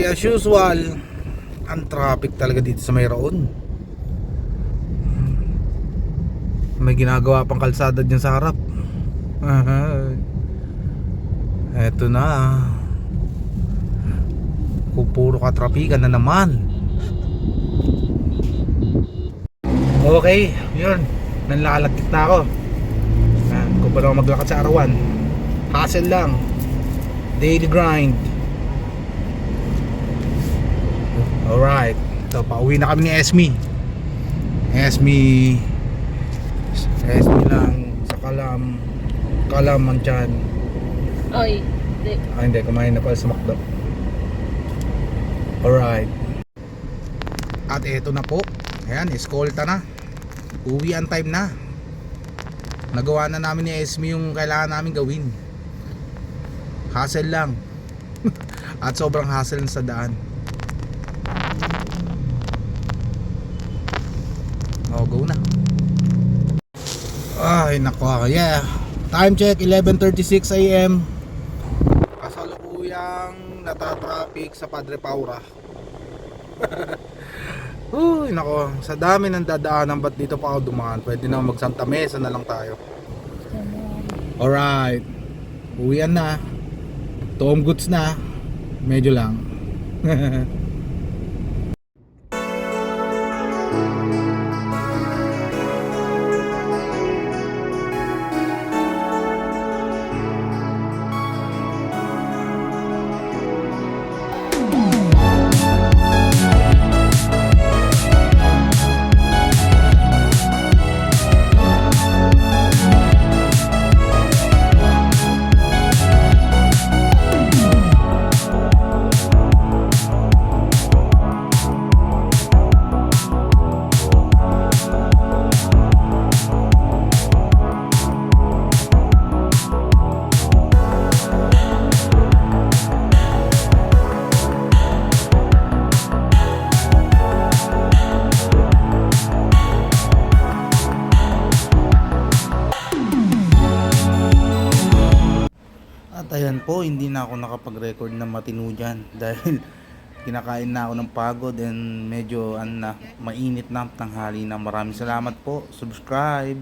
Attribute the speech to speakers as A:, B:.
A: as usual, ang traffic talaga dito sa Mayroon. May ginagawa pang kalsada dyan sa harap. Eto na. Puro katrapikan na naman. Okay, yun. Nanlalagkit na ako. Kung paano ako maglakad sa arawan. Hassle lang. Daily grind. Alright. So, pauwi na kami ni Esme. Esme lang sa Kalam ang tiyan.
B: Oy, hindi.
A: Hindi, kumain na pala sa McDo. Alright. At eto na po. Ayan, eskolta na. Uwian time na. Nagawa na namin ni Esme yung kailangan namin gawin. Hassle lang. At sobrang hassle sa daan. Go na. Ay nako, yeah. Time check 11:36 AM. Kasalukuyang natatraffic sa Padre Paura. Uy nako, sa dami ng dadaanan, ba't dito pa ako dumaan? Pwede na mag Santa Mesa na lang tayo. Alright. Uwian na. Tom goods na. Medyo lang. At ayan po, hindi na ako nakapag-record na matino dyan dahil kinakain na ako ng pagod and medyo mainit na tanghali na. Maraming salamat po. Subscribe.